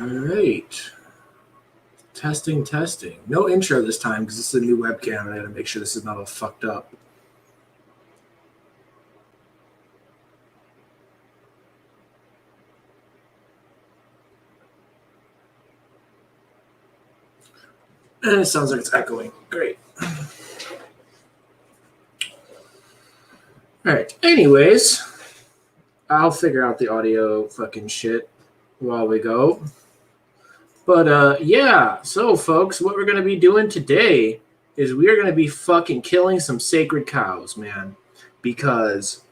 right. Testing. No intro this time because this is a new webcam and I gotta make sure this is not all fucked up. And it sounds like it's echoing. Great. All right. Anyways, I'll figure out the audio fucking shit while we go. But yeah, so folks, what we're gonna be doing today is we are gonna be fucking killing some sacred cows, man, because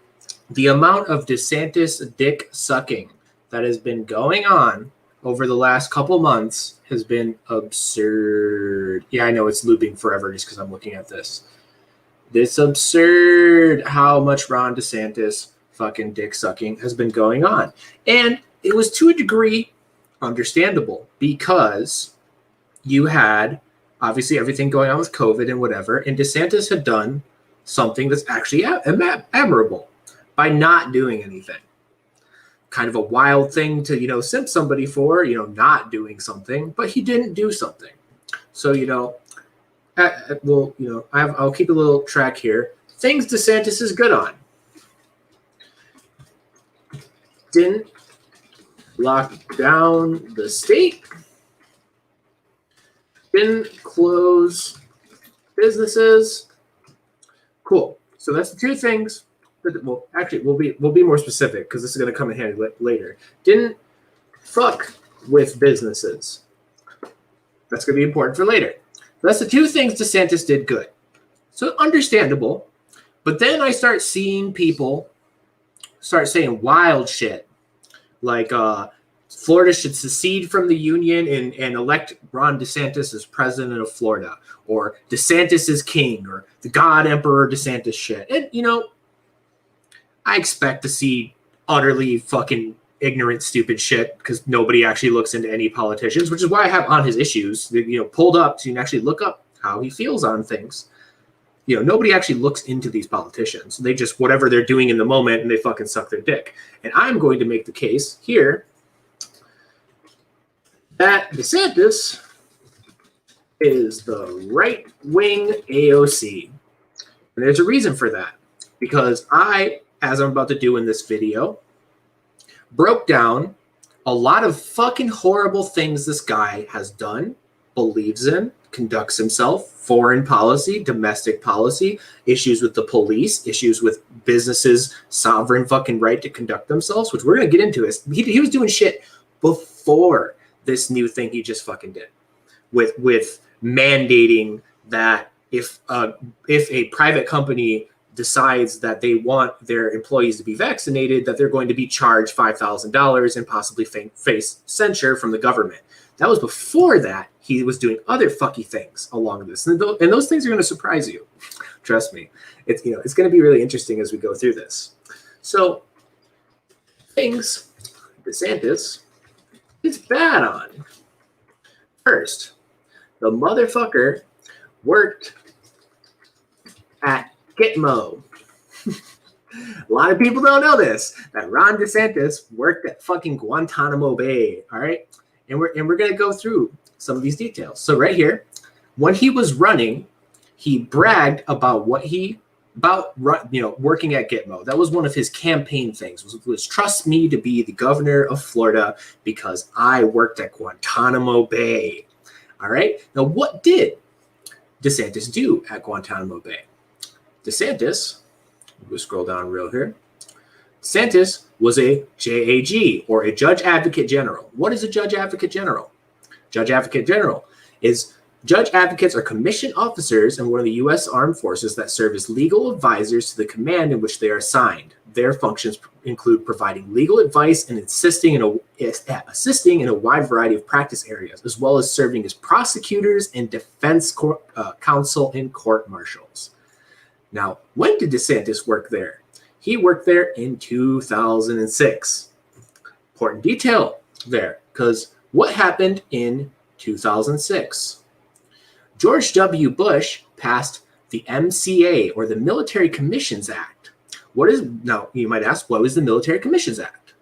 the amount of DeSantis dick sucking that has been going on over the last couple months has been absurd. Yeah, I know it's looping forever just because I'm looking at this. It's absurd how much Ron DeSantis fucking dick sucking has been going on. And it was to a degree understandable because you had obviously everything going on with COVID and whatever, and DeSantis had done something that's actually admirable by not doing anything. Kind of a wild thing to, simp somebody for, not doing something, but he didn't do something. So, I'll keep a little track here. Things DeSantis is good on. Didn't lock down the state. Didn't close businesses. Cool. So that's the two things. Well, actually, we'll be more specific because this is going to come in handy later. Didn't fuck with businesses. That's going to be important for later. That's the two things DeSantis did good. So understandable. But then I start seeing people start saying wild shit like Florida should secede from the union and elect Ron DeSantis as president of Florida, or DeSantis is king, or the God Emperor DeSantis shit. And, I expect to see utterly fucking ignorant, stupid shit because nobody actually looks into any politicians, which is why I have on his issues, pulled up so you can actually look up how he feels on things. Nobody actually looks into these politicians. They just, whatever they're doing in the moment, and they fucking suck their dick. And I'm going to make the case here that DeSantis is the right-wing AOC. And there's a reason for that. Because I, as I'm about to do in this video, broke down a lot of fucking horrible things this guy has done, believes in, conducts himself, foreign policy, domestic policy, issues with the police, issues with businesses' sovereign fucking right to conduct themselves, which we're going to get into. He was doing shit before this new thing he just fucking did with mandating that if a private company decides that they want their employees to be vaccinated, that they're going to be charged $5,000 and possibly face censure from the government. That was before that. He was doing other fucky things along this. And those things are going to surprise you. Trust me. It's going to be really interesting as we go through this. So things DeSantis is bad on. First, the motherfucker worked at Gitmo. A lot of people don't know this, that Ron DeSantis worked at fucking Guantanamo Bay, all right? And we're going to go through some of these details. So right here, when he was running, he bragged about working at Gitmo. That was one of his campaign things, was trust me to be the governor of Florida because I worked at Guantanamo Bay. All right? Now, what did DeSantis do at Guantanamo Bay? DeSantis, we'll scroll down real here. DeSantis was a JAG, or a Judge Advocate General. What is a Judge Advocate General? Judge Advocate General is judge advocates are commissioned officers in one of the U.S. Armed Forces that serve as legal advisors to the command in which they are assigned. Their functions include providing legal advice and assisting in a wide variety of practice areas, as well as serving as prosecutors and defense counsel in court martials. Now, when did DeSantis work there? He worked there in 2006. Important detail there, because what happened in 2006? George W. Bush passed the MCA, or the Military Commissions Act. Now, you might ask, what was the Military Commissions Act?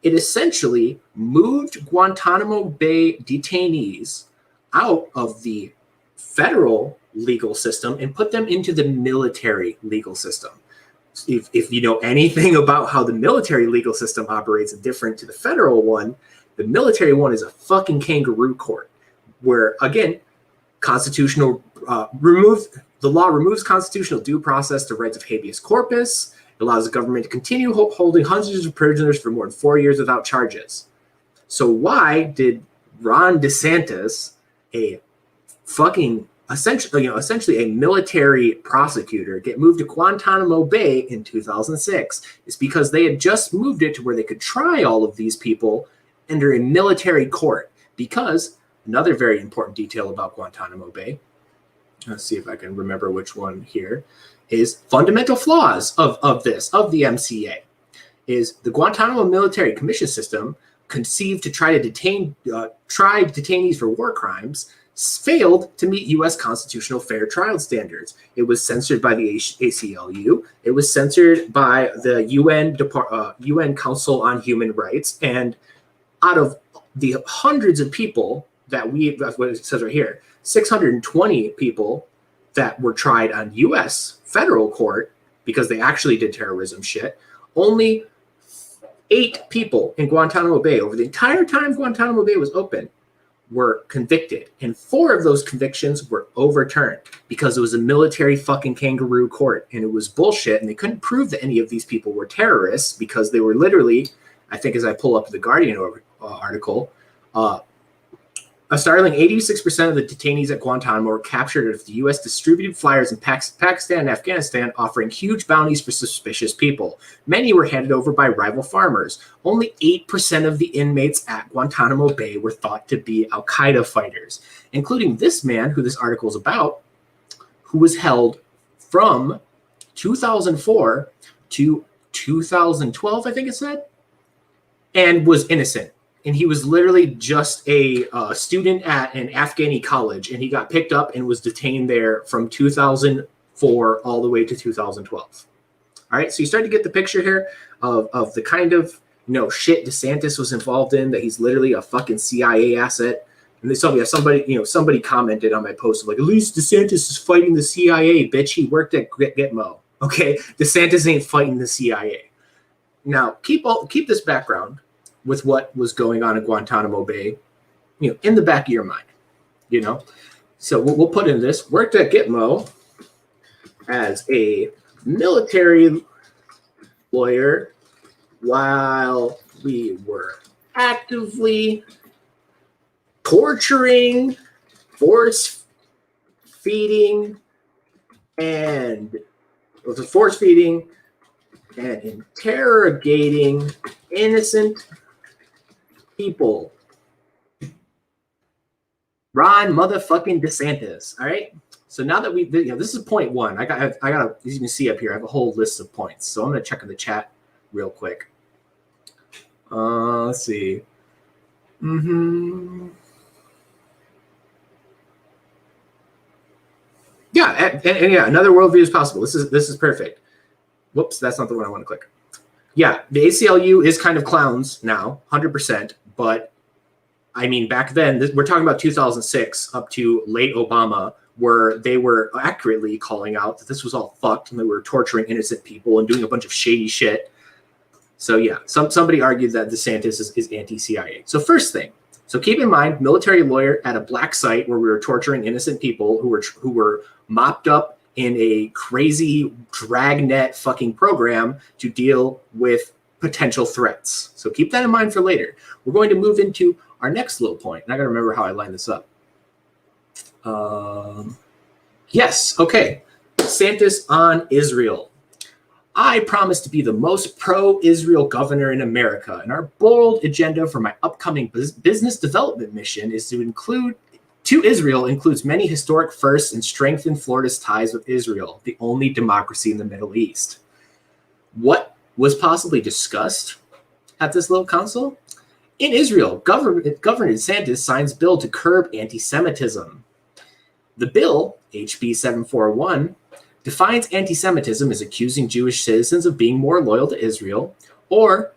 it essentially moved Guantanamo Bay detainees out of the federal legal system and put them into the military legal system. If you know anything about how the military legal system operates different to the federal one, the military one is a fucking kangaroo court where, again, the law removes constitutional due process to rights of habeas corpus. It allows the government to continue holding hundreds of prisoners for more than 4 years without charges. So why did Ron DeSantis, a fucking essentially a military prosecutor, get moved to Guantanamo Bay in 2006? It's because they had just moved it to where they could try all of these people under a military court. Because another very important detail about Guantanamo Bay, let's see if I can remember which one here, is fundamental flaws of the MCA, is the Guantanamo military commission system conceived to try to detain detainees for war crimes failed to meet U.S. constitutional fair trial standards. It was censored by the ACLU. It was censored by the UN Council on Human Rights. And out of the hundreds of people that's what it says right here, 620 people that were tried on U.S. federal court because they actually did terrorism shit, only 8 people in Guantanamo Bay over the entire time Guantanamo Bay was open were convicted, and 4 of those convictions were overturned because it was a military fucking kangaroo court, and it was bullshit, and they couldn't prove that any of these people were terrorists because they were literally, I think as I pull up the Guardian article, a startling 86% of the detainees at Guantanamo were captured as the U.S. distributed flyers in Pakistan and Afghanistan offering huge bounties for suspicious people. Many were handed over by rival farmers. Only 8% of the inmates at Guantanamo Bay were thought to be al-Qaeda fighters, including this man who this article is about, who was held from 2004 to 2012, I think it said, and was innocent. And he was literally just a student at an Afghani college, and he got picked up and was detained there from 2004 all the way to 2012. All right, so you start to get the picture here of the kind of shit DeSantis was involved in, that he's literally a fucking CIA asset. And they saw somebody commented on my post of like, at least DeSantis is fighting the CIA, bitch. He worked at Gitmo. Okay, DeSantis ain't fighting the CIA. Now keep this background with what was going on in Guantanamo Bay, in the back of your mind, So we'll put in this, worked at Gitmo as a military lawyer while we were actively torturing, force feeding, and interrogating innocent people. Ron motherfucking DeSantis. All right. So now that this is point 1. I got, as you can see up here, I have a whole list of points. So I'm going to check in the chat real quick. Let's see. Yeah, and yeah, another worldview is possible. This is perfect. Whoops, that's not the one I want to click. Yeah, the ACLU is kind of clowns now, 100%. But I mean, back then, we're talking about 2006 up to late Obama, where they were accurately calling out that this was all fucked and they were torturing innocent people and doing a bunch of shady shit. So yeah, somebody argued that DeSantis is anti-CIA. So first thing, so keep in mind, military lawyer at a black site where we were torturing innocent people who were mopped up in a crazy dragnet fucking program to deal with potential threats. So keep that in mind for later. We're going to move into our next little point. And I got to remember how I line this up. Yes, okay. DeSantis on Israel. I promise to be the most pro-Israel governor in America, and our bold agenda for my upcoming business development mission is to Israel includes many historic firsts and strengthen Florida's ties with Israel, the only democracy in the Middle East. What was possibly discussed at this little council? In Israel, Governor DeSantis signs bill to curb anti-Semitism. The bill, HB 741, defines anti-Semitism as accusing Jewish citizens of being more loyal to Israel or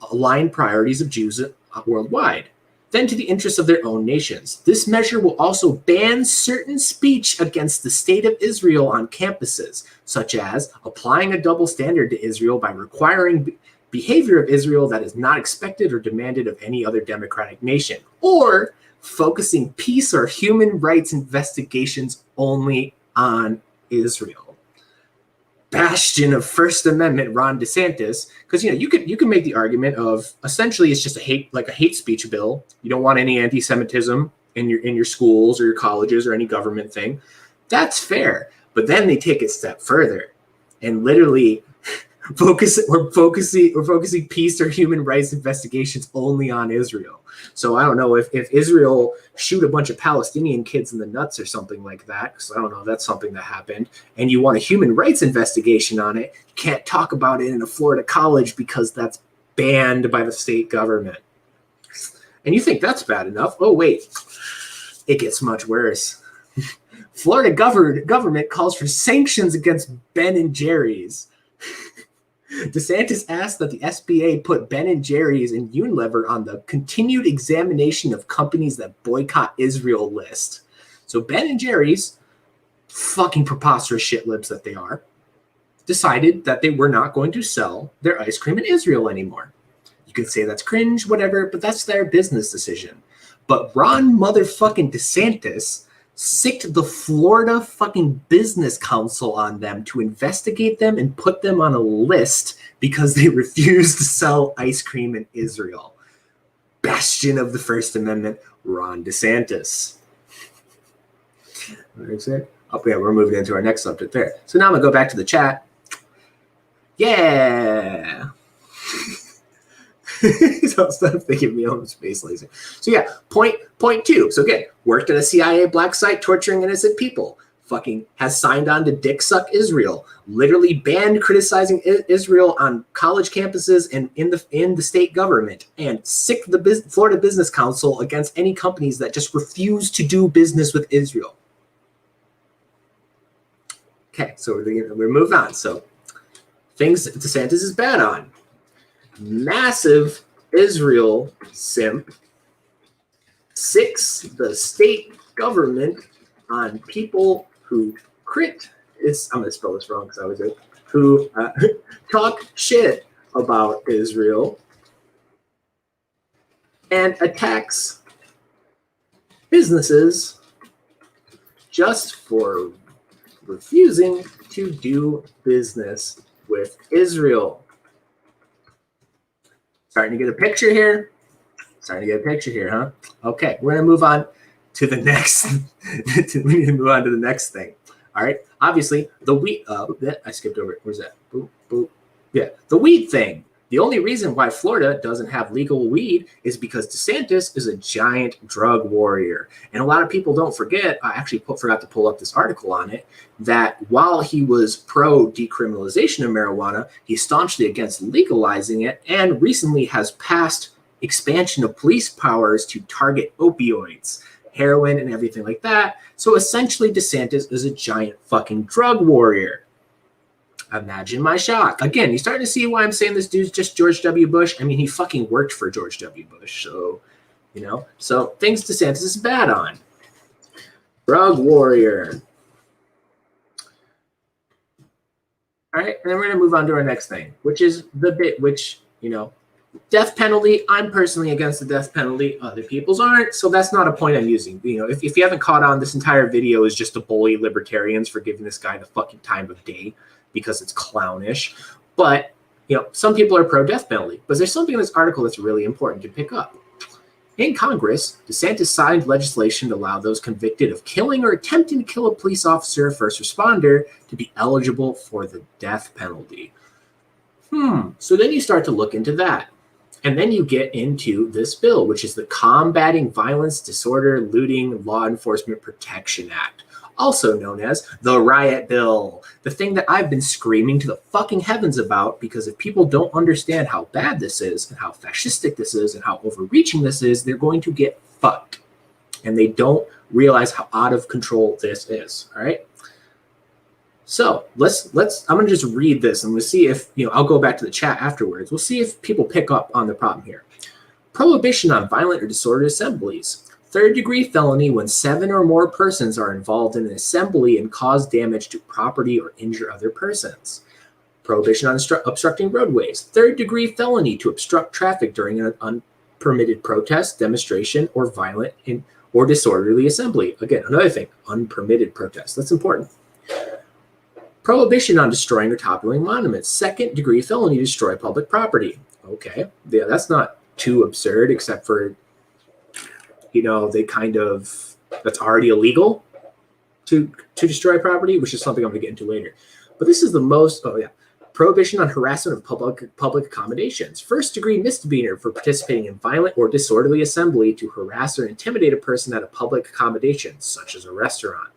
aligned priorities of Jews worldwide, then to the interests of their own nations. This measure will also ban certain speech against the state of Israel on campuses, such as applying a double standard to Israel by requiring behavior of Israel that is not expected or demanded of any other democratic nation, or focusing peace or human rights investigations only on Israel. Bastion of First Amendment Ron DeSantis, because you can make the argument of essentially it's just a hate speech bill. You don't want any anti-Semitism in your schools or your colleges or any government thing. That's fair, but then they take it a step further and literally we're focusing peace or human rights investigations only on Israel. So I don't know if Israel shoot a bunch of Palestinian kids in the nuts or something like that, because I don't know, that's something that happened, and you want a human rights investigation on it, you can't talk about it in a Florida college because that's banned by the state government. And you think that's bad enough? Oh, wait. It gets much worse. Florida government calls for sanctions against Ben & Jerry's. DeSantis asked that the SBA put Ben & Jerry's and Unilever on the continued examination of companies that boycott Israel list. So Ben & Jerry's, fucking preposterous shitlibs that they are, decided that they were not going to sell their ice cream in Israel anymore. You can say that's cringe, whatever, but that's their business decision. But Ron motherfucking DeSantis sicked the Florida fucking Business Council on them to investigate them and put them on a list because they refused to sell ice cream in Israel. Bastion of the First Amendment, Ron DeSantis. Oh, yeah, we're moving into our next subject there. So now I'm going to go back to the chat. Yeah. So instead of thinking me on space laser. So yeah, point 2. So again, worked at a CIA black site torturing innocent people. Fucking has signed on to Dick Suck Israel. Literally banned criticizing Israel on college campuses and in the state government. And sicked the Florida Business Council against any companies that just refuse to do business with Israel. Okay, so we're moving on. So things DeSantis is bad on. Massive Israel simp sicks the state government on people who I'm going to spell this wrong because I always do, who talk shit about Israel and attacks businesses just for refusing to do business with Israel. Starting to get a picture here? Huh? Okay, we're going to move on to the next. We need to move on to the next thing. All right. Obviously, the weed. I skipped over it. Where's that? Boop, boop. Yeah, the weed thing. The only reason why Florida doesn't have legal weed is because DeSantis is a giant drug warrior. And a lot of people don't forget, I actually forgot to pull up this article on it, that while he was pro-decriminalization of marijuana, he's staunchly against legalizing it and recently has passed expansion of police powers to target opioids, heroin, and everything like that. So essentially, DeSantis is a giant fucking drug warrior. Imagine my shock. Again, you starting to see why I'm saying this dude's just George W. Bush? I mean, he fucking worked for George W. Bush. So, So things DeSantis is bad on. Drug warrior. All right, and then we're going to move on to our next thing, which is the bit which, death penalty. I'm personally against the death penalty. Other people's aren't, so that's not a point I'm using. If you haven't caught on, this entire video is just to bully libertarians for giving this guy the fucking time of day, because it's clownish. But, some people are pro-death penalty. But there's something in this article that's really important to pick up. In Congress, DeSantis signed legislation to allow those convicted of killing or attempting to kill a police officer or first responder to be eligible for the death penalty. So then you start to look into that. And then you get into this bill, which is the Combating Violence, Disorder, Looting, Law Enforcement Protection Act, also known as the Riot Bill, the thing that I've been screaming to the fucking heavens about, because if people don't understand how bad this is and how fascistic this is and how overreaching this is, they're going to get fucked. And they don't realize how out of control this is, all right? So I'm going to just read this and we'll see if, I'll go back to the chat afterwards. We'll see if people pick up on the problem here. Prohibition on violent or disorderly assemblies. Third-degree felony when 7 or more persons are involved in an assembly and cause damage to property or injure other persons. Prohibition on obstructing roadways. Third-degree felony to obstruct traffic during an unpermitted protest, demonstration, or violent or disorderly assembly. Again, another thing, unpermitted protest. That's important. Prohibition on destroying or toppling monuments. Second-degree felony to destroy public property. Okay, yeah, that's not too absurd, except for, that's already illegal to destroy property, which is something I'm going to get into later. But this is the most, Prohibition on harassment of public accommodations. First-degree misdemeanor for participating in violent or disorderly assembly to harass or intimidate a person at a public accommodation, such as a restaurant.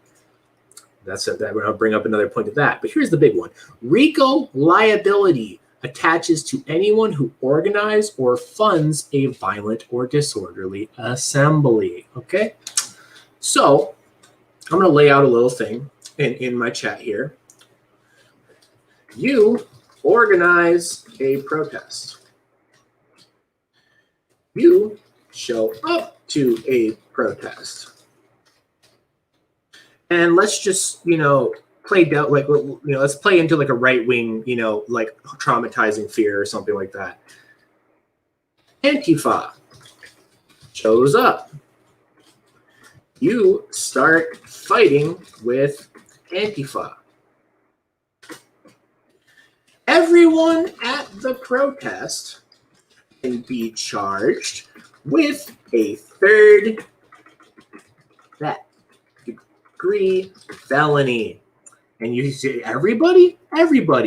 I'll bring up another point of that. But here's the big one. RICO liability attaches to anyone who organizes or funds a violent or disorderly assembly. Okay? So I'm going to lay out a little thing in my chat here. You organize a protest. You show up to a protest. And let's just, play down, let's play into like a right-wing, like traumatizing fear or something like that. Antifa shows up. You start fighting with Antifa. Everyone at the protest can be charged with a third degree felony. And you say everybody,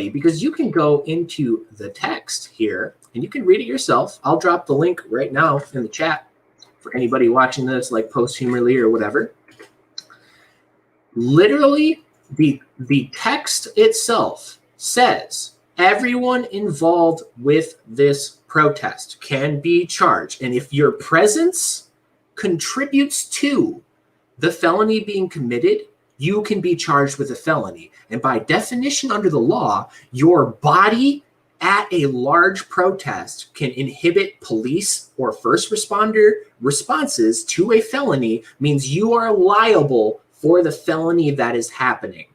because you can go into the text here and you can read it yourself. I'll drop the link right now in the chat for anybody watching this, like posthumously or whatever. Literally, the text itself says everyone involved with this protest can be charged. And if your presence contributes to the felony being committed, you can be charged with a felony. And by definition under the law, your body at a large protest can inhibit police or first responder responses to a felony, means you are liable for the felony that is happening.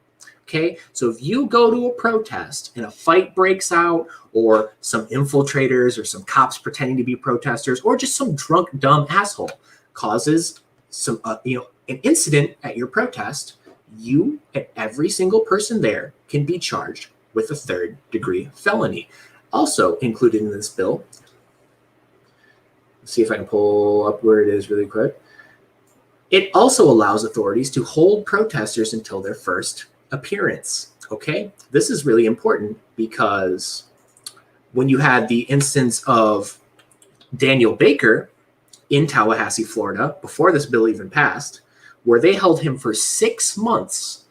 Okay, so if you go to a protest and a fight breaks out, or some infiltrators or some cops pretending to be protesters, or just some drunk, dumb asshole causes some, an incident at your protest, you and every single person there can be charged with a third-degree felony. Also included in this bill, let's see if I can pull up where it is really quick. It also allows authorities to hold protesters until their first appearance. Okay, this is really important because when you had the instance of Daniel Baker in Tallahassee, Florida, before this bill even passed, where they held him for 6 months,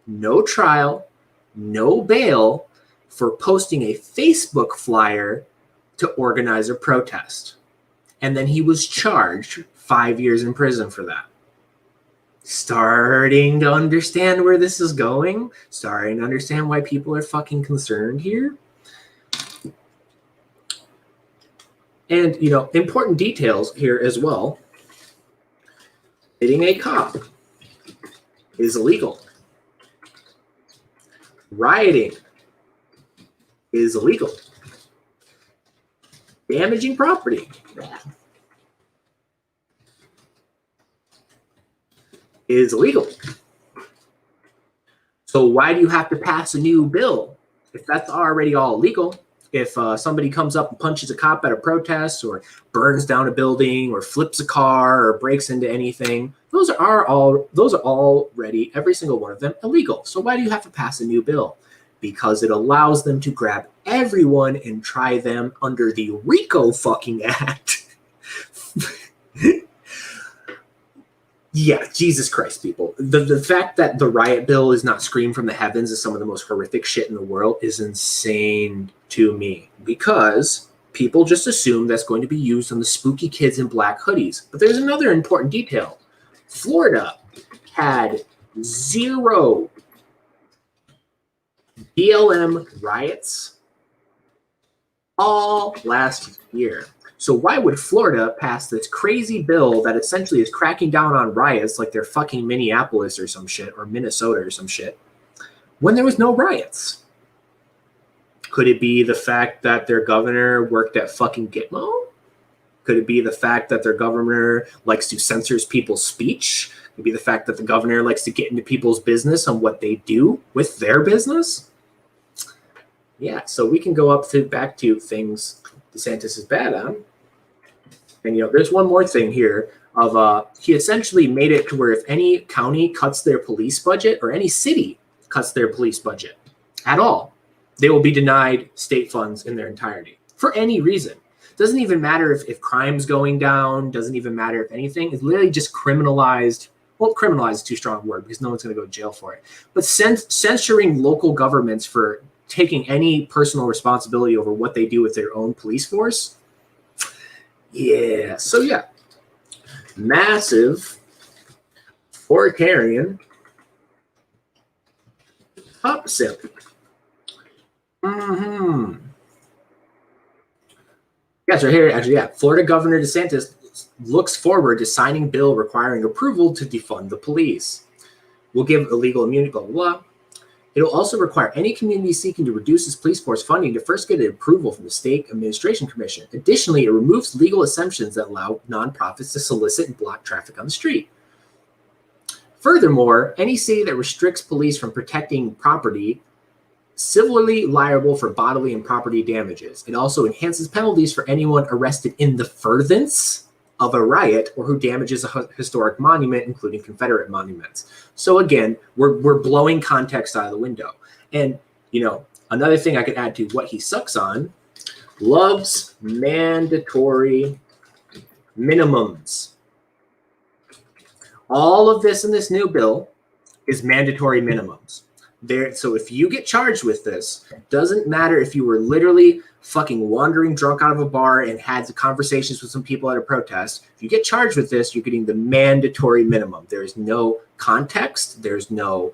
no trial, no bail, for posting a Facebook flyer to organize a protest. And then he was charged 5 years in prison for that. Starting to understand where this is going, starting to understand why people are fucking concerned here. And, important details here as well. Hitting a cop is illegal. Rioting is illegal. Damaging property is illegal. So why do you have to pass a new bill if that's already all illegal? If somebody comes up and punches a cop at a protest, or burns down a building, or flips a car, or breaks into anything, those are already, every single one of them, illegal. So why do you have to pass a new bill? Because it allows them to grab everyone and try them under the RICO fucking Act. Yeah, Jesus Christ, people. The fact that the riot bill is not screamed from the heavens as some of the most horrific shit in the world is insane to me, because people just assume that's going to be used on the spooky kids in black hoodies. But there's another important detail. Florida had zero BLM riots all last year. So why would Florida pass this crazy bill that essentially is cracking down on riots like they're fucking Minneapolis or some shit, or Minnesota or some shit, when there was no riots? Could it be the fact that their governor worked at fucking Gitmo? Could it be the fact that their governor likes to censor people's speech? Could it be the fact that the governor likes to get into people's business on what they do with their business? Yeah, so we can go up to back to things DeSantis is bad on. And, there's one more thing here of he essentially made it to where if any county cuts their police budget or any city cuts their police budget at all, they will be denied state funds in their entirety for any reason. Doesn't even matter if crime's going down, doesn't even matter if anything. It's literally just criminalized. Well, criminalized is too strong a word because no one's going to go to jail for it. But censoring local governments for taking any personal responsibility over what they do with their own police force. Yeah, so yeah. Massive authoritarian pop simp. Yes, right here, actually, yeah. Florida Governor DeSantis looks forward to signing bill requiring approval to defund the police. We'll give illegal immunity, blah, blah, blah. It'll also require any community seeking to reduce its police force funding to first get an approval from the State Administration Commission. Additionally, it removes legal exemptions that allow nonprofits to solicit and block traffic on the street. Furthermore, any city that restricts police from protecting property civilly liable for bodily and property damages. It also enhances penalties for anyone arrested in the furtherance of a riot or who damages a historic monument, including Confederate monuments. So again, we're blowing context out of the window. And, another thing I could add to what he sucks on, loves mandatory minimums. All of this in this new bill is mandatory minimums. So if you get charged with this, doesn't matter if you were literally fucking wandering drunk out of a bar and had conversations with some people at a protest. If you get charged with this, you're getting the mandatory minimum. There is no context. There's no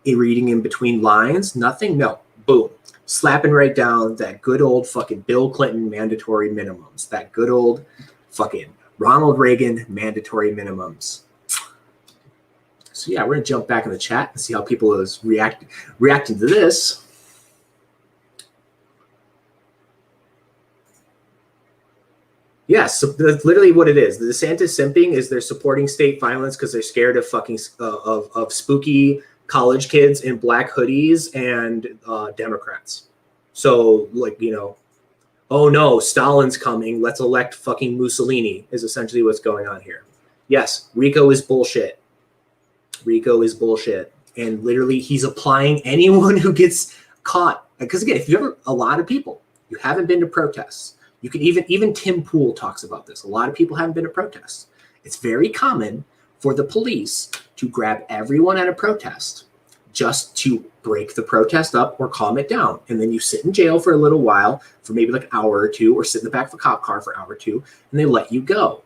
reading in between lines. Nothing. No. Boom. Slapping right down that good old fucking Bill Clinton mandatory minimums. That good old fucking Ronald Reagan mandatory minimums. So yeah, we're gonna jump back in the chat and see how people is reacting to this. Yes, so that's literally what it is. The DeSantis simping is they're supporting state violence because they're scared of fucking of spooky college kids in black hoodies and Democrats. So oh no, Stalin's coming. Let's elect fucking Mussolini is essentially what's going on here. Yes, RICO is bullshit. RICO is bullshit. And literally he's applying anyone who gets caught. Because again, if you ever, a lot of people, you haven't been to protests. You can even Tim Pool talks about this. A lot of people haven't been to protests. It's very common for the police to grab everyone at a protest just to break the protest up or calm it down. And then you sit in jail for a little while, for maybe like an hour or two, or sit in the back of a cop car for an hour or two, and they let you go.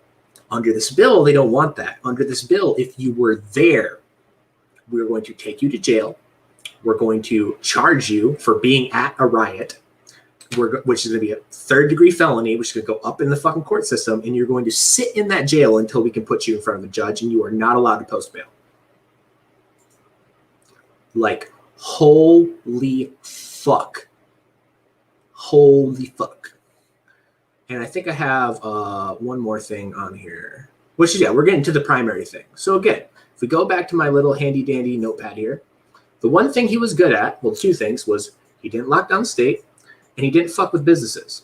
Under this bill, they don't want that. Under this bill, if you were there, we're going to take you to jail. We're going to charge you for being at a riot, which is going to be a third-degree felony, which is going to go up in the fucking court system, and you're going to sit in that jail until we can put you in front of a judge, and you are not allowed to post bail. Like, holy fuck. Holy fuck. And I think I have one more thing on here, which is, yeah, we're getting to the primary thing. So again, if we go back to my little handy-dandy notepad here, the one thing he was good at, well, two things, was he didn't lock down the state, and he didn't fuck with businesses.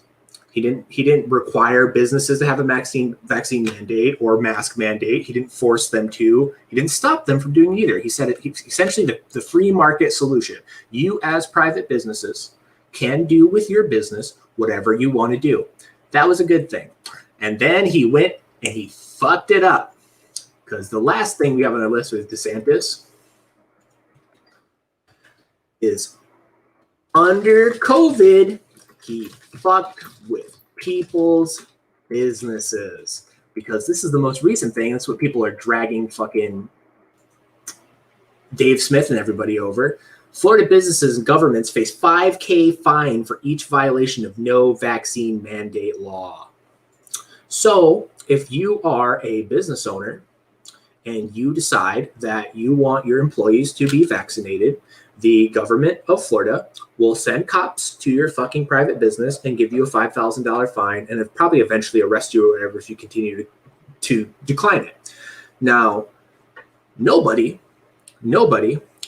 He didn't require businesses to have a vaccine mandate or mask mandate. He didn't force them to. He didn't stop them from doing either. He said it essentially the free market solution. You as private businesses can do with your business whatever you want to do. That was a good thing. And then he went and he fucked it up. Because the last thing we have on our list with DeSantis is under COVID, he fucked with people's businesses. Because this is the most recent thing. That's what people are dragging fucking Dave Smith and everybody over. Florida businesses and governments face $5,000 fine for each violation of no vaccine mandate law. So if you are a business owner and you decide that you want your employees to be vaccinated, the government of Florida will send cops to your fucking private business and give you a $5,000 fine and probably eventually arrest you or whatever if you continue to decline it. Now, nobody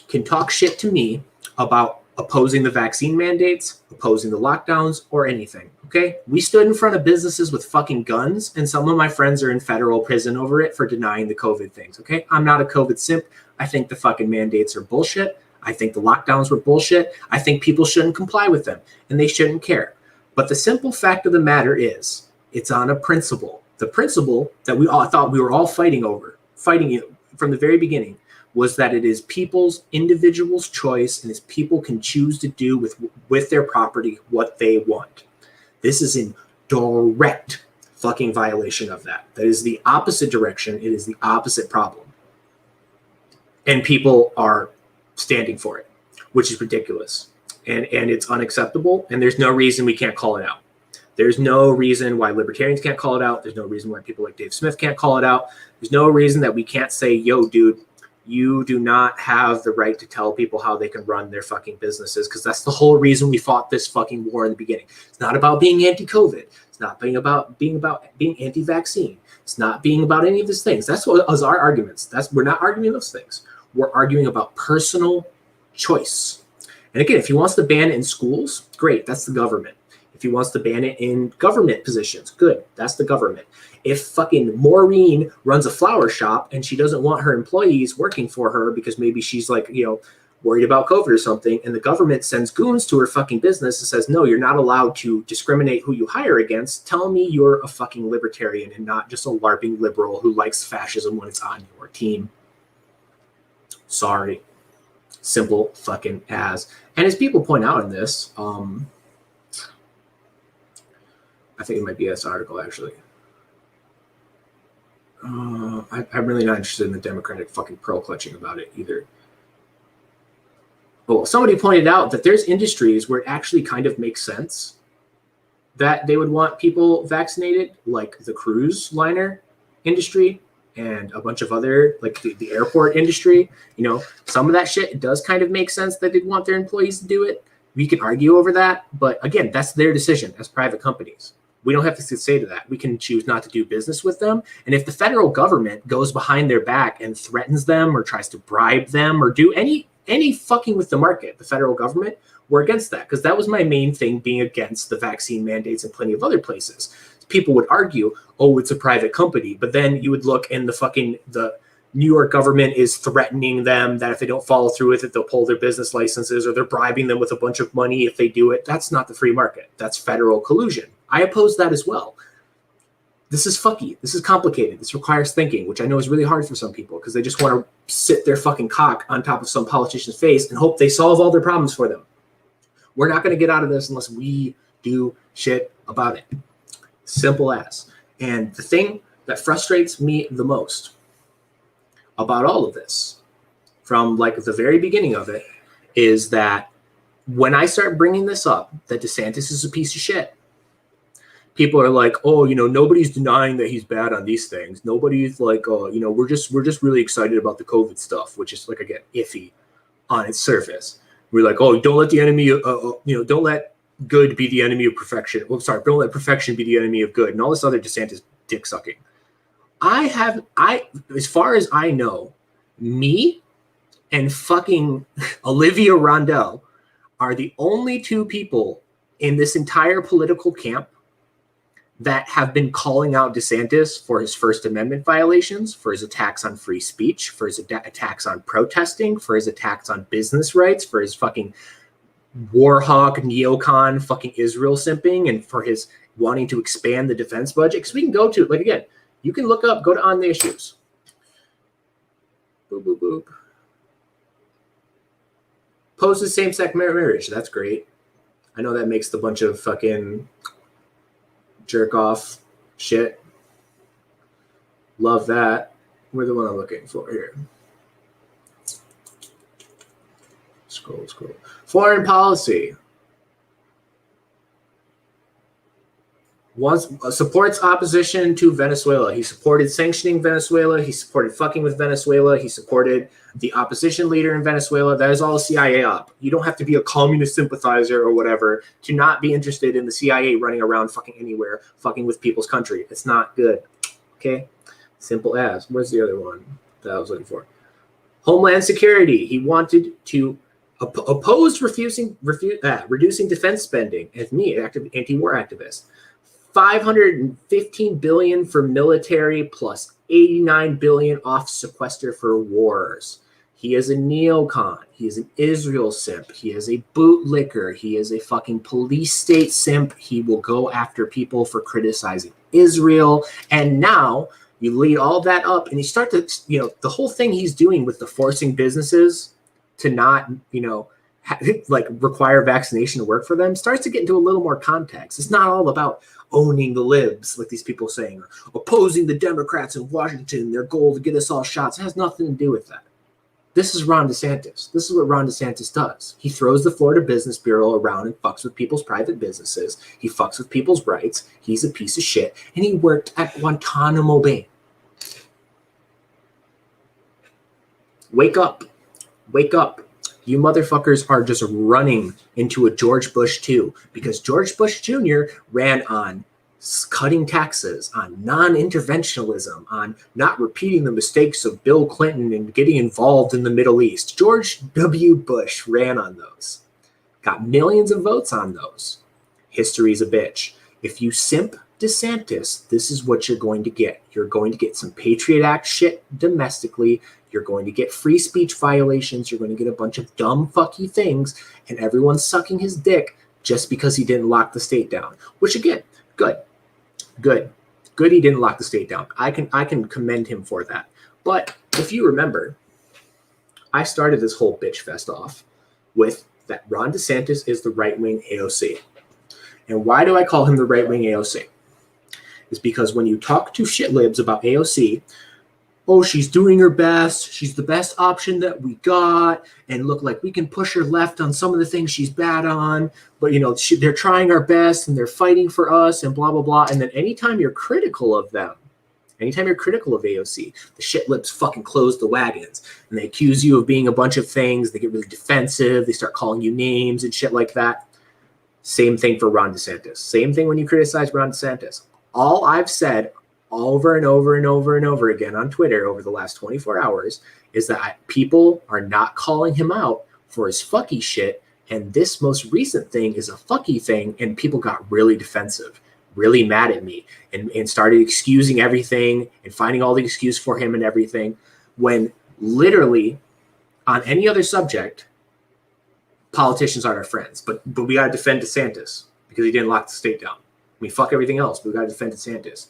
can talk shit to me about opposing the vaccine mandates, opposing the lockdowns, or anything, okay? We stood in front of businesses with fucking guns, and some of my friends are in federal prison over it for denying the COVID things, okay? I'm not a COVID simp. I think the fucking mandates are bullshit. I think the lockdowns were bullshit. I think people shouldn't comply with them, and they shouldn't care. But the simple fact of the matter is, it's on a principle. The principle that we all thought we were all fighting from the very beginning, was that it is individuals' choice, and as people can choose to do with their property what they want. This is in direct fucking violation of that. That is the opposite direction. It is the opposite problem. And people are standing for it, which is ridiculous. And it's unacceptable, and there's no reason we can't call it out. There's no reason why libertarians can't call it out. There's no reason why people like Dave Smith can't call it out. There's no reason that we can't say, yo, dude, you do not have the right to tell people how they can run their fucking businesses, because that's the whole reason we fought this fucking war in the beginning. It's not about being anti-COVID. It's not being anti-vaccine. It's not being about any of these things. That's what was our arguments. We're not arguing those things. We're arguing about personal choice. And again, if he wants to ban it in schools, great, that's the government. If he wants to ban it in government positions, good, that's the government. If fucking Maureen runs a flower shop and she doesn't want her employees working for her because maybe she's like, worried about COVID or something, and the government sends goons to her fucking business and says, no, you're not allowed to discriminate who you hire against, tell me you're a fucking libertarian and not just a LARPing liberal who likes fascism when it's on your team. Sorry. Simple fucking as. And as people point out in this, I think it might be this article actually. I'm really not interested in the Democratic fucking pearl clutching about it either. Oh, somebody pointed out that there's industries where it actually kind of makes sense that they would want people vaccinated, like the cruise liner industry and a bunch of other, like the airport industry. Some of that shit, it does kind of make sense that they'd want their employees to do it. We can argue over that, but again, that's their decision as private companies. We don't have to say to that. We can choose not to do business with them. And if the federal government goes behind their back and threatens them or tries to bribe them or do any fucking with the market, the federal government, we're against that. Because that was my main thing, being against the vaccine mandates in plenty of other places. People would argue, oh, it's a private company. But then you would look and the New York government is threatening them that if they don't follow through with it, they'll pull their business licenses, or they're bribing them with a bunch of money if they do it. That's not the free market. That's federal collusion. I oppose that as well. This is fucky. This is complicated. This requires thinking, which I know is really hard for some people because they just want to sit their fucking cock on top of some politician's face and hope they solve all their problems for them. We're not going to get out of this unless we do shit about it. Simple as. And the thing that frustrates me the most about all of this, from like the very beginning of it, is that when I start bringing this up, that DeSantis is a piece of shit, people are like, oh, nobody's denying that he's bad on these things. Nobody's like, oh, we're just really excited about the COVID stuff, which is like, again, iffy on its surface. We're like, oh, don't let the enemy, don't let good be the enemy of perfection. Well, sorry, don't let perfection be the enemy of good, and all this other DeSantis dick sucking. As far as I know, me and fucking Olivia Rondell are the only two people in this entire political camp that have been calling out DeSantis for his First Amendment violations, for his attacks on free speech, for his attacks on protesting, for his attacks on business rights, for his fucking war hawk, NeoCon, fucking Israel simping, and for his wanting to expand the defense budget. Because we can go to, like, again, you can look up, go to On the Issues. Boop, boop, boop. Opposes same-sex marriage. That's great. I know that makes the bunch of fucking jerk off shit. Love that. We're the one I'm looking for here. Scroll. Foreign policy. Supports opposition to Venezuela. He supported sanctioning Venezuela. He supported fucking with Venezuela. He supported the opposition leader in Venezuela. That is all a CIA op. You don't have to be a communist sympathizer or whatever to not be interested in the CIA running around fucking anywhere, fucking with people's country. It's not good. Okay? Simple as. Where's the other one that I was looking for? Homeland Security. He wanted to oppose reducing defense spending. As me, anti-war activist. $515 billion for military plus $89 billion off sequester for wars. He is a NeoCon. He is an Israel simp. He is a bootlicker. He is a fucking police state simp. He will go after people for criticizing Israel. And now you lead all that up and you start to, the whole thing he's doing with the forcing businesses to not, require vaccination to work for them starts to get into a little more context. It's not all about owning the libs, like these people saying, or opposing the Democrats in Washington, their goal to get us all shots. It has nothing to do with that. This is Ron DeSantis. This is what Ron DeSantis does. He throws the Florida Business Bureau around and fucks with people's private businesses. He fucks with people's rights. He's a piece of shit. And he worked at Guantanamo Bay. Wake up. Wake up. You motherfuckers are just running into a George Bush too, because George Bush Jr. ran on cutting taxes, on non-interventionism, on not repeating the mistakes of Bill Clinton and getting involved in the Middle East. George W. Bush ran on those, got millions of votes on those. History's a bitch. If you simp DeSantis, this is what you're going to get. You're going to get some Patriot Act shit domestically. You're going to get free speech violations. You're going to get a bunch of dumb fucky things, and everyone's sucking his dick just because he didn't lock the state down. Which again, good. He didn't lock the state down. I can commend him for that. But if you remember, I started this whole bitch fest off with that Ron DeSantis is the right-wing AOC. And why do I call him the right-wing AOC? It's because when you talk to shit libs about AOC, oh, she's doing her best. She's the best option that we got. And look, like we can push her left on some of the things she's bad on. But, they're trying our best and they're fighting for us and blah, blah, blah. And then anytime you're critical of them, anytime you're critical of AOC, the shit lips fucking close the wagons. And they accuse you of being a bunch of things. They get really defensive. They start calling you names and shit like that. Same thing for Ron DeSantis. Same thing when you criticize Ron DeSantis. All I've said over and over and over and over again on Twitter over the last 24 hours is that people are not calling him out for his fucky shit. And this most recent thing is a fucky thing. And people got really defensive, really mad at me and started excusing everything and finding all the excuse for him and everything. When literally on any other subject, politicians aren't our friends. But we got to defend DeSantis because he didn't lock the state down. I mean, fuck everything else, but we got to defend DeSantis.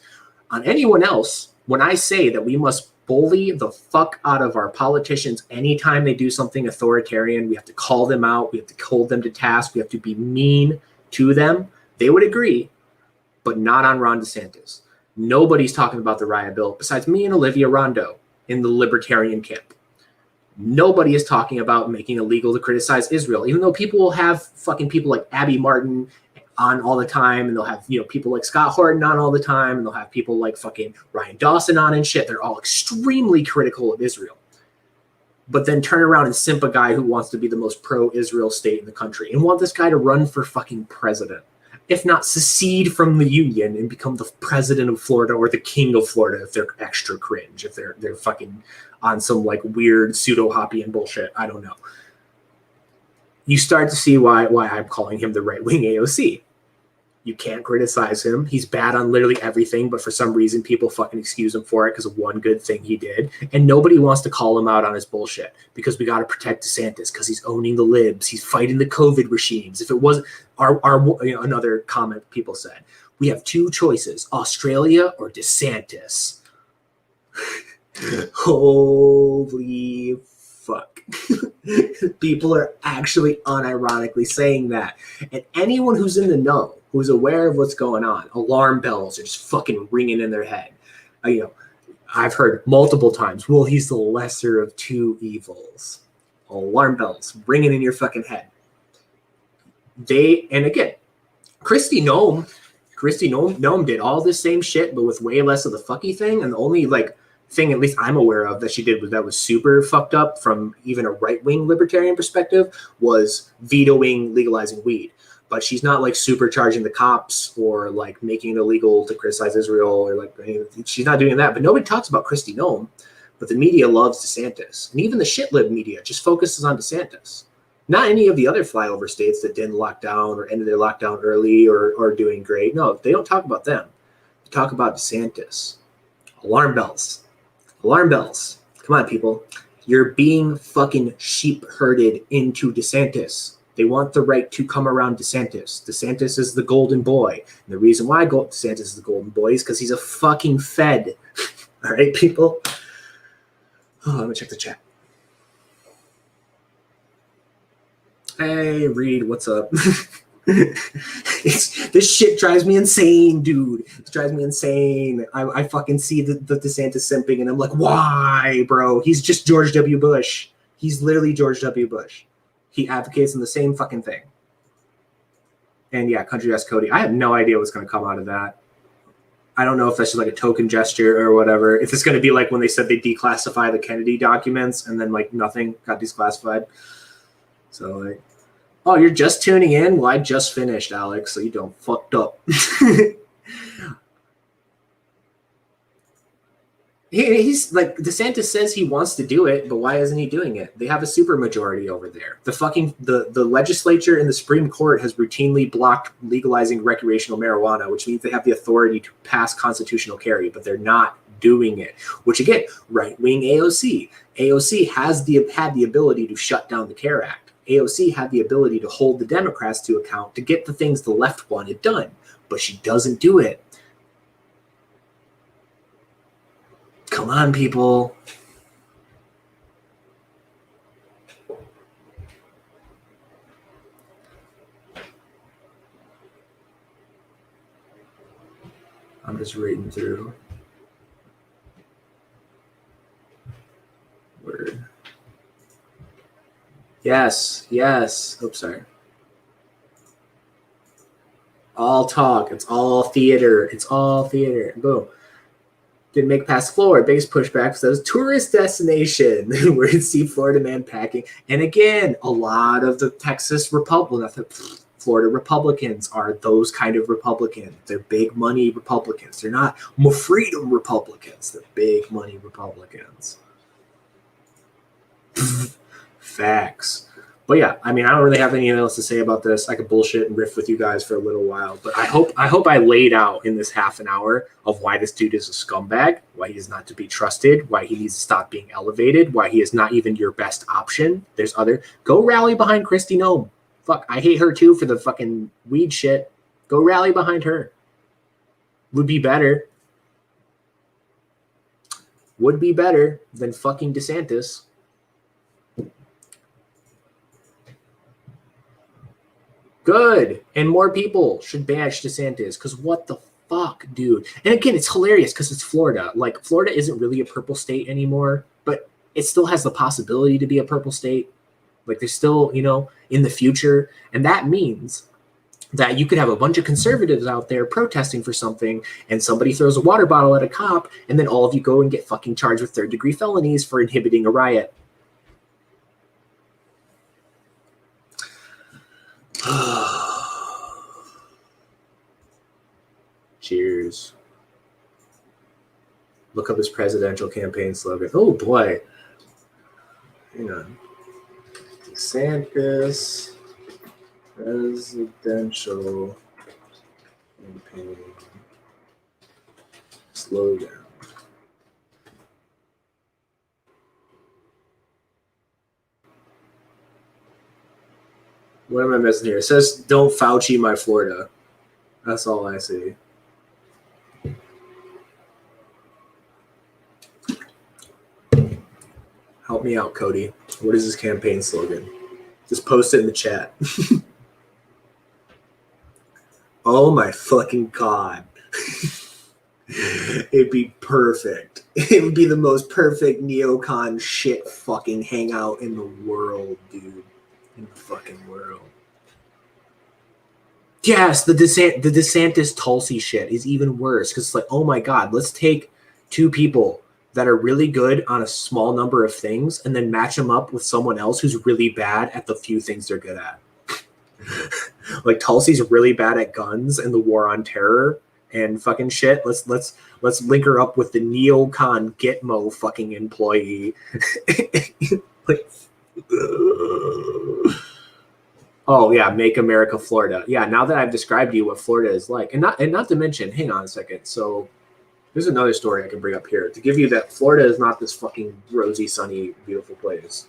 On anyone else, when I say that we must bully the fuck out of our politicians anytime they do something authoritarian, we have to call them out, we have to hold them to task, we have to be mean to them, they would agree, but not on Ron DeSantis. Nobody's talking about the riot bill besides me and Olivia Rondo in the libertarian camp. Nobody is talking about making it illegal to criticize Israel, even though people will have fucking people like Abby Martin on all the time, and they'll have people like Scott Horton on all the time, and they'll have people like fucking Ryan Dawson on and shit. They're all extremely critical of Israel, but then turn around and simp a guy who wants to be the most pro-Israel state in the country and want this guy to run for fucking president, if not secede from the union and become the president of Florida or the king of Florida if they're extra cringe, if they're fucking on some like weird pseudo-Hoppian bullshit. I don't know. You start to see why I'm calling him the right-wing AOC. You can't criticize him. He's bad on literally everything, but for some reason people fucking excuse him for it because of one good thing he did. And nobody wants to call him out on his bullshit because we got to protect DeSantis because he's owning the libs. He's fighting the COVID regimes. If it wasn't another comment people said, we have two choices, Australia or DeSantis. Holy fuck. People are actually unironically saying that. And anyone who's in the know, who's aware of what's going on, alarm bells are just fucking ringing in their head. I've heard multiple times, well, he's the lesser of two evils. Alarm bells ringing in your fucking head. And again, Kristi Noem did all this same shit, but with way less of the fucky thing. And the only like thing, at least I'm aware of, that she did that was super fucked up from even a right-wing libertarian perspective was vetoing legalizing weed. But she's not like supercharging the cops or like making it illegal to criticize Israel or like she's not doing that. But nobody talks about Kristi Noem. But the media loves DeSantis, and even the shitlib media just focuses on DeSantis. Not any of the other flyover states that didn't lock down or ended their lockdown early or are doing great. No, they don't talk about them. They talk about DeSantis. Alarm bells. Alarm bells. Come on, people. You're being fucking sheep herded into DeSantis. They want the right to come around DeSantis. DeSantis is the golden boy. And the reason why DeSantis is the golden boy is because he's a fucking Fed. All right, people? Oh, let me check the chat. Hey, Reed, what's up? This shit drives me insane, dude. It drives me insane. I fucking see the DeSantis simping, and I'm like, why, bro? He's just George W. Bush. He's literally George W. Bush. He advocates in the same fucking thing. And yeah, Country Ass Cody. I have no idea what's going to come out of that. I don't know if that's just like a token gesture or whatever. If it's going to be like when they said they declassify the Kennedy documents and then like nothing got declassified. So like, oh, you're just tuning in? Well, I just finished, Alex, so you don't fucked up. He's like, DeSantis says he wants to do it, but why isn't he doing it? They have a super majority over there. The legislature and the Supreme Court has routinely blocked legalizing recreational marijuana, which means they have the authority to pass constitutional carry, but they're not doing it. Which again, right-wing AOC. AOC had the ability to shut down the CARE Act. AOC had the ability to hold the Democrats to account to get the things the left wanted done, but she doesn't do it. Come on, people. I'm just reading through. Word. Yes. Oops, sorry. All talk. It's all theater. Boom. Didn't make past Florida. Biggest pushback was that it was a tourist destination. Where you'd see Florida man packing. And again, a lot of the Florida Republicans are those kind of Republicans. They're big money Republicans. They're not more freedom Republicans. They're big money Republicans. Facts. But yeah, I mean, I don't really have anything else to say about this. I could bullshit and riff with you guys for a little while, but I hope I laid out in this half an hour of why this dude is a scumbag, why he is not to be trusted, why he needs to stop being elevated, why he is not even your best option. Go rally behind Kristi Noem. Fuck, I hate her too for the fucking weed shit. Go rally behind her. Would be better than fucking DeSantis. Good. And more people should bash DeSantis because what the fuck, dude? And again, it's hilarious because it's Florida. Like, Florida isn't really a purple state anymore, but it still has the possibility to be a purple state. Like, there's still, in the future. And that means that you could have a bunch of conservatives out there protesting for something, and somebody throws a water bottle at a cop, and then all of you go and get fucking charged with third-degree felonies for inhibiting a riot. Cheers. Look up his presidential campaign slogan. Oh boy. Hang on. DeSantis presidential campaign slogan. What am I missing here? It says, "Don't Fauci my Florida." That's all I see. Help me out, Cody. What is his campaign slogan? Just post it in the chat. Oh my fucking God. It'd be perfect. It would be the most perfect NeoCon shit fucking hangout in the world, dude. In the fucking world. Yes, the DeSantis Tulsi shit is even worse because it's like, oh my god, let's take two people that are really good on a small number of things and then match them up with someone else who's really bad at the few things they're good at. Like Tulsi's really bad at guns and the war on terror and fucking shit. Let's link her up with the NeoCon Gitmo fucking employee. Like, oh yeah, make America Florida. Yeah, now that I've described to you what Florida is like, and not to mention, hang on a second. So there's another story I can bring up here to give you that Florida is not this fucking rosy, sunny, beautiful place.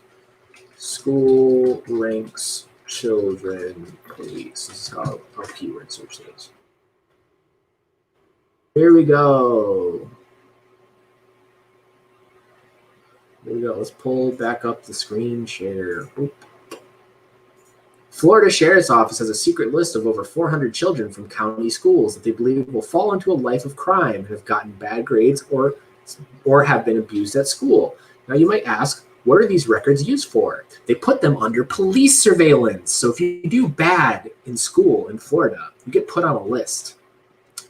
School ranks children police. This is how our keyword search is. Here we go. There we go. Let's pull back up the screen share. Oop. Florida Sheriff's Office has a secret list of over 400 children from county schools that they believe will fall into a life of crime and have gotten bad grades or have been abused at school. Now you might ask, what are these records used for? They put them under police surveillance. So if you do bad in school in Florida, you get put on a list.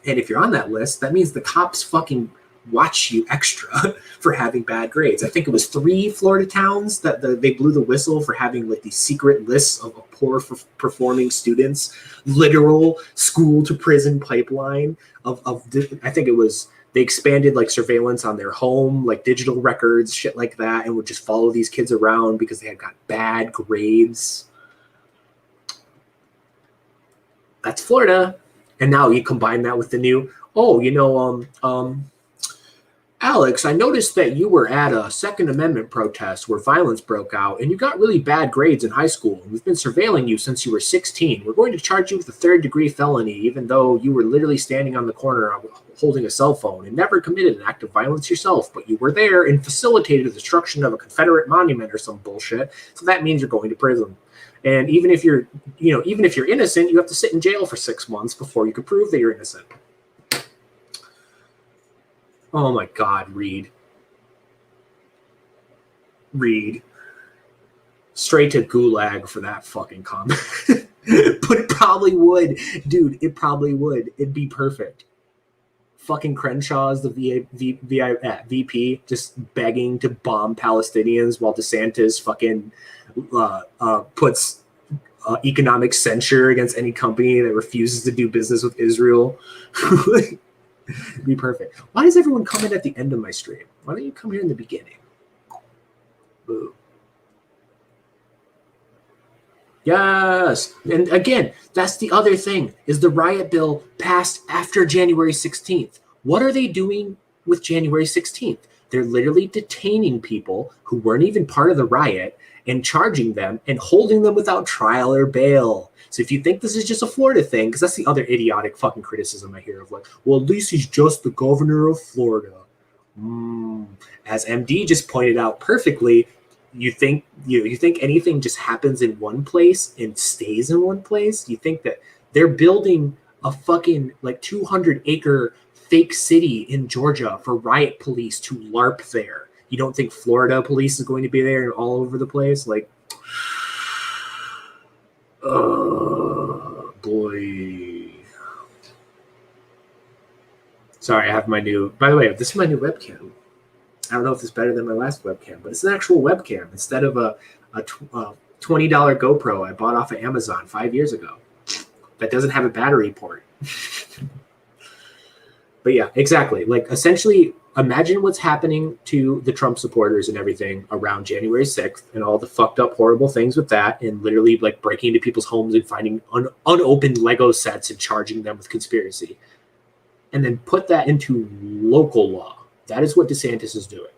And if you're on that list, that means the cops fucking watch you extra for having bad grades. I think it was 3 Florida towns that they blew the whistle for having like these secret lists of poor performing students, literal school to prison pipeline of I think it was, they expanded like surveillance on their home, like digital records, shit like that, and would just follow these kids around because they had got bad grades. That's Florida. And now you combine that with the new, Alex, I noticed that you were at a Second Amendment protest where violence broke out and you got really bad grades in high school. We've been surveilling you since you were 16. We're going to charge you with a 3rd-degree felony, even though you were literally standing on the corner holding a cell phone and never committed an act of violence yourself, but you were there and facilitated the destruction of a Confederate monument or some bullshit. So that means you're going to prison. And even if you're innocent, you have to sit in jail for 6 months before you can prove that you're innocent. Oh my God, Reed. Straight to gulag for that fucking comment. But it probably would. Dude, it probably would. It'd be perfect. Fucking Crenshaw's the VP just begging to bomb Palestinians while DeSantis fucking puts economic censure against any company that refuses to do business with Israel. Be perfect. Why does everyone comment at the end of my stream? Why don't you come here in the beginning? Boo. Yes. And again, that's the other thing, is the riot bill passed after January 16th. What are they doing with January 16th? They're literally detaining people who weren't even part of the riot and charging them and holding them without trial or bail. So if you think this is just a Florida thing, because that's the other idiotic fucking criticism I hear of, like, well, at least he's just the governor of Florida. As MD just pointed out perfectly, you think anything just happens in one place and stays in one place? You think that they're building a fucking like 200-acre fake city in Georgia for riot police to LARP there? You don't think Florida police is going to be there and all over the place? Like, oh boy. Sorry, I have my new, by the way, this is my new webcam. I don't know if it's better than my last webcam, but it's an actual webcam instead of a $20 GoPro I bought off of Amazon 5 years ago that doesn't have a battery port. But yeah, exactly. Like, essentially, imagine what's happening to the Trump supporters and everything around January 6th and all the fucked up, horrible things with that, and literally like breaking into people's homes and finding unopened Lego sets and charging them with conspiracy. And then put that into local law. That is what DeSantis is doing.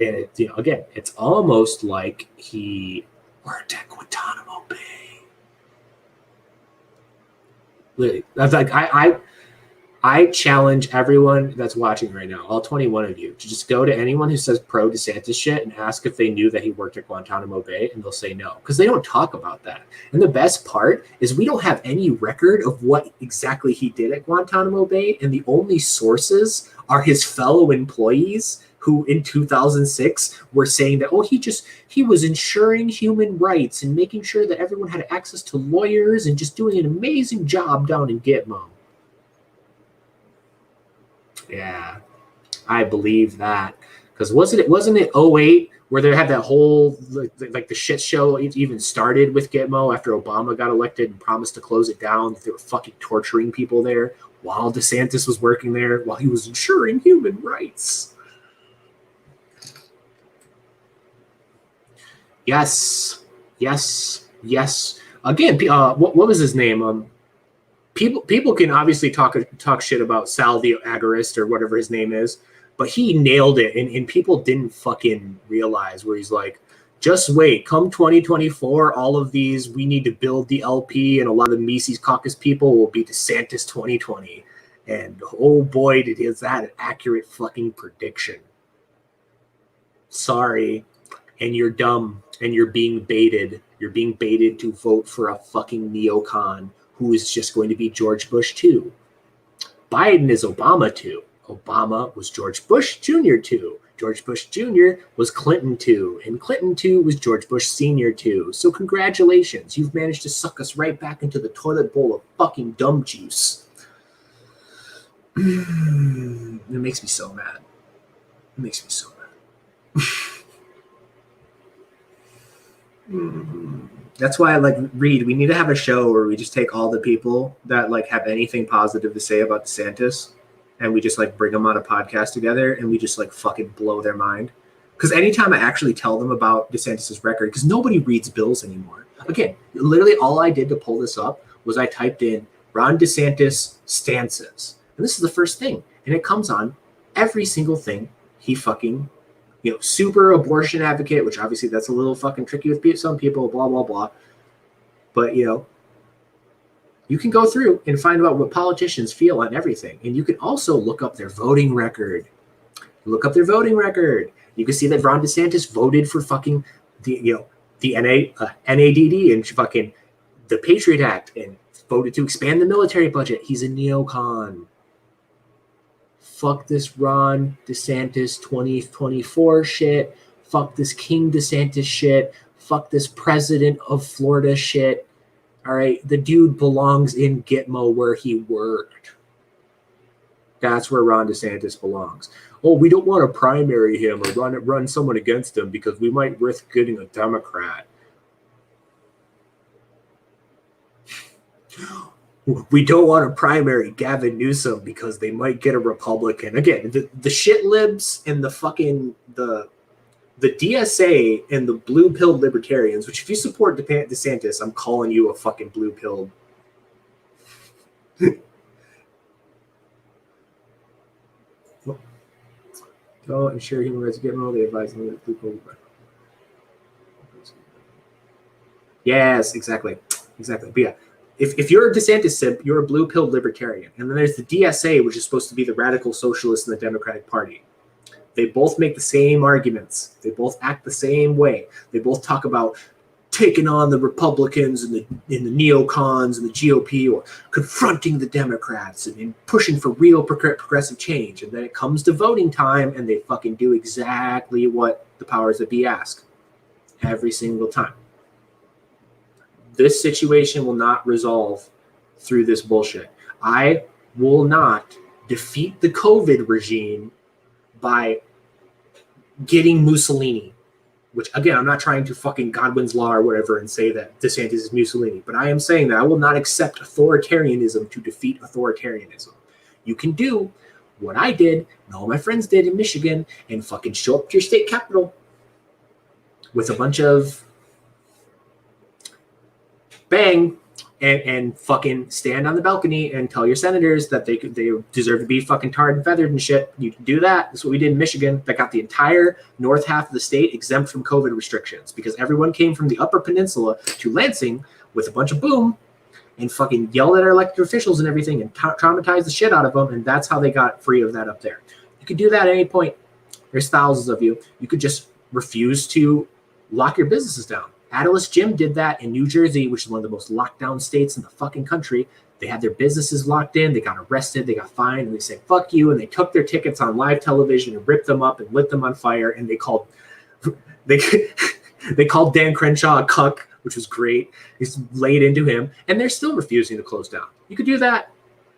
And it, again, it's almost like he worked at Guantanamo Bay. Literally, that's like I challenge everyone that's watching right now, all 21 of you, to just go to anyone who says pro DeSantis shit and ask if they knew that he worked at Guantanamo Bay, and they'll say no, because they don't talk about that. And the best part is we don't have any record of what exactly he did at Guantanamo Bay, and the only sources are his fellow employees who in 2006 were saying that, oh, he was ensuring human rights and making sure that everyone had access to lawyers and just doing an amazing job down in Gitmo. Yeah, I believe that, because wasn't it 08 where they had that whole like the shit show even started with Gitmo after Obama got elected and promised to close it down. They were fucking torturing people there while DeSantis was working there while he was ensuring human rights. Yes. Again, what was his name? People can obviously talk shit about Sal the Agorist or whatever his name is, but he nailed it, and people didn't fucking realize where he's like, just wait, come 2024, all of these, we need to build the LP, and a lot of the Mises Caucus people will be DeSantis 2020. And oh boy, is that an accurate fucking prediction. Sorry, and you're dumb, and you're being baited. You're being baited to vote for a fucking neocon who is just going to be George Bush 2. Biden is Obama 2. Obama was George Bush Jr. 2. George Bush Jr. was Clinton 2. And Clinton 2 was George Bush Sr. 2. So congratulations. You've managed to suck us right back into the toilet bowl of fucking dumb juice. It makes me so mad. That's why I Reed, we need to have a show where we just take all the people that have anything positive to say about DeSantis and we just bring them on a podcast together and we just fucking blow their mind. Because anytime I actually tell them about DeSantis's record, because nobody reads bills anymore. Again, literally all I did to pull this up was I typed in Ron DeSantis stances. And this is the first thing. And it comes on every single thing he fucking super abortion advocate, which obviously that's a little fucking tricky with some people, blah, blah, blah. But, you can go through and find out what politicians feel on everything. And you can also look up their voting record. You can see that Ron DeSantis voted for fucking the NADD and fucking the Patriot Act and voted to expand the military budget. He's a neocon. Fuck this Ron DeSantis 2024 shit. Fuck this King DeSantis shit. Fuck this president of Florida shit. All right, the dude belongs in Gitmo where he worked. That's where Ron DeSantis belongs. Oh, we don't want to primary him or run someone against him because we might risk getting a Democrat. We don't want to primary Gavin Newsom because they might get a Republican. Again, the shit libs and the fucking the DSA and the blue-pilled libertarians, which if you support DeSantis, I'm calling you a fucking blue-pilled. Go ensure human rights get more. They advise them that blue-pilled. Yes, exactly. But yeah. If you're a DeSantis simp, you're a blue-pilled libertarian. And then there's the DSA, which is supposed to be the radical socialists in the Democratic Party. They both make the same arguments. They both act the same way. They both talk about taking on the Republicans and the neocons and the GOP, or confronting the Democrats and pushing for real progressive change. And then it comes to voting time, and they fucking do exactly what the powers that be ask every single time. This situation will not resolve through this bullshit. I will not defeat the COVID regime by getting Mussolini, which, again, I'm not trying to fucking Godwin's Law or whatever and say that DeSantis is Mussolini, but I am saying that I will not accept authoritarianism to defeat authoritarianism. You can do what I did and all my friends did in Michigan and fucking show up to your state capitol with a bunch of bang and fucking stand on the balcony and tell your senators that they deserve to be fucking tarred and feathered and shit. You can do that. That's what we did in Michigan. That got the entire north half of the state exempt from COVID restrictions because everyone came from the Upper Peninsula to Lansing with a bunch of boom and fucking yelled at our elected officials and everything and traumatized the shit out of them, and that's how they got free of that up there. You could do that at any point. There's thousands of you. You could just refuse to lock your businesses down. Atlas Gym did that in New Jersey, which is one of the most locked down states in the fucking country. They had their businesses locked in. They got arrested. They got fined. And they said, fuck you. And they took their tickets on live television and ripped them up and lit them on fire. And they called they called Dan Crenshaw a cuck, which was great. He's laid into him. And they're still refusing to close down. You could do that,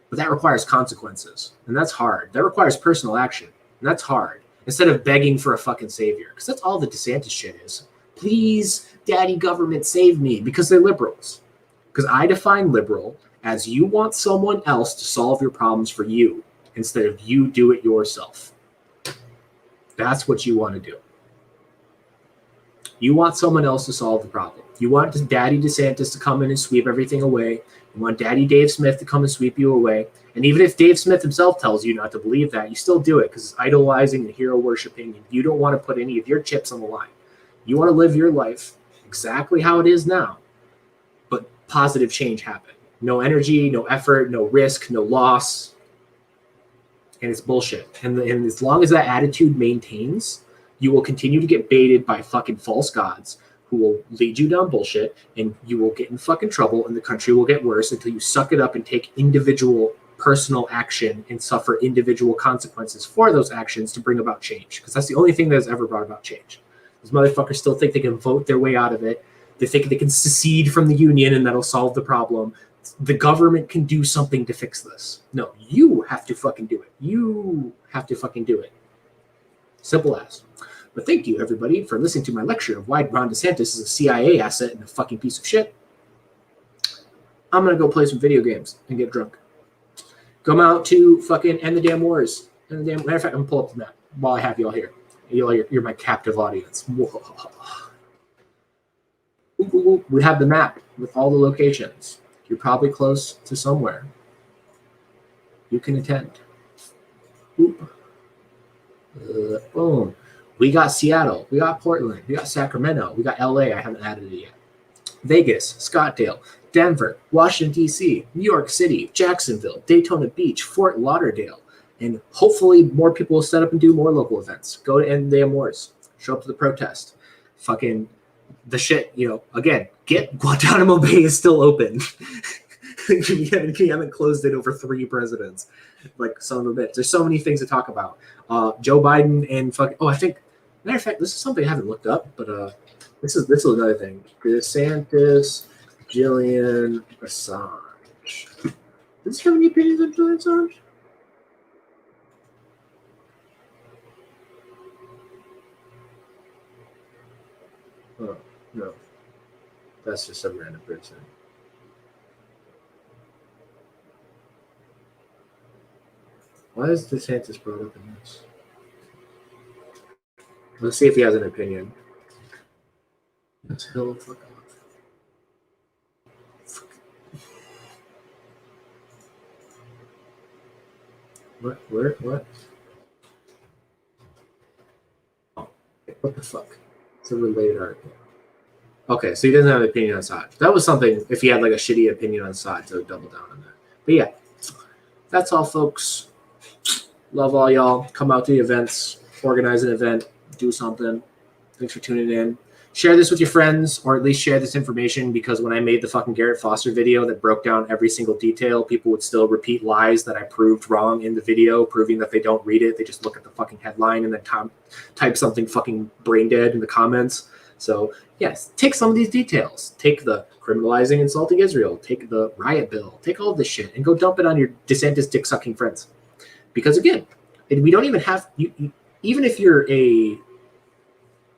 but that requires consequences. And that's hard. That requires personal action. And that's hard. Instead of begging for a fucking savior. Because that's all the DeSantis shit is. Please, daddy government, save me. Because they're liberals. Because I define liberal as you want someone else to solve your problems for you instead of you do it yourself. That's what you want to do. You want someone else to solve the problem. You want Daddy DeSantis to come in and sweep everything away. You want Daddy Dave Smith to come and sweep you away. And even if Dave Smith himself tells you not to believe that, you still do it because it's idolizing and hero worshiping. And you don't want to put any of your chips on the line. You want to live your life exactly how it is now, but positive change happen. No energy, no effort, no risk, no loss. And it's bullshit. And as long as that attitude maintains, you will continue to get baited by fucking false gods who will lead you down bullshit, and you will get in fucking trouble, and the country will get worse until you suck it up and take individual personal action and suffer individual consequences for those actions to bring about change. Because that's the only thing that has ever brought about change. These motherfuckers still think they can vote their way out of it. They think they can secede from the union and that'll solve the problem. The government can do something to fix this. No, you have to fucking do it. You have to fucking do it. Simple as. But thank you, everybody, for listening to my lecture of why Ron DeSantis is a CIA asset and a fucking piece of shit. I'm going to go play some video games and get drunk. Come out to fucking end the damn wars. Matter of fact, I'm going to pull up the map while I have you all here. You're my captive audience. We have the map with all the locations. You're probably close to somewhere. You can attend. Boom. We got Seattle. We got Portland. We got Sacramento. We got LA. I haven't added it yet. Vegas, Scottsdale, Denver, Washington, D.C., New York City, Jacksonville, Daytona Beach, Fort Lauderdale. And hopefully more people will set up and do more local events. Go to End the Damn Wars. Show up to the protest. Fucking the shit, again, get Guantanamo Bay is still open. you haven't closed it over 3 presidents. Like, son of a bitch. There's so many things to talk about. Joe Biden and I think, matter of fact, this is something I haven't looked up, but this is another thing. DeSantis, Jillian Assange. Does he have any opinions on Jillian Assange? Oh, no. That's just some random person. Why is DeSantis brought up in this? Let's see if he has an opinion. Let's hell the fuck off. What? Where? What? Oh, what the fuck? It's a related article. Okay, so he doesn't have an opinion on Assange. That was something, if he had like a shitty opinion on Assange, I would double down on that. But yeah, that's all, folks. Love all y'all. Come out to the events, organize an event, do something. Thanks for tuning in. Share this with your friends, or at least share this information, because when I made the fucking Garrett Foster video that broke down every single detail, people would still repeat lies that I proved wrong in the video, proving that they don't read it. They just look at the fucking headline and then type something fucking brain dead in the comments. So yes, take some of these details. Take the criminalizing insulting Israel. Take the riot bill. Take all this shit and go dump it on your DeSantis dick-sucking friends. Because again, we don't even have even if you're a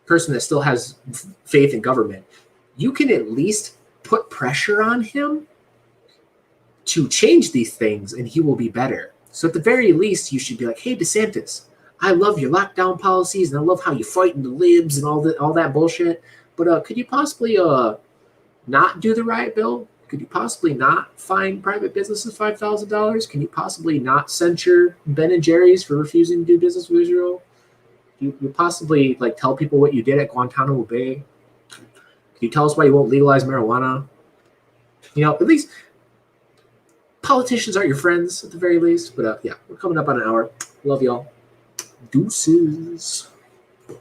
person that still has faith in government, you can at least put pressure on him to change these things, and he will be better. So at the very least, you should be like, "Hey, DeSantis, I love your lockdown policies, and I love how you fight in the libs and all that bullshit. But could you possibly not do the riot bill? Could you possibly not fine private businesses $5,000? Can you possibly not censure Ben and Jerry's for refusing to do business with Israel? You possibly tell people what you did at Guantanamo Bay? Can you tell us why you won't legalize marijuana? At least politicians aren't your friends at the very least. But yeah, we're coming up on an hour. Love y'all. Deuces.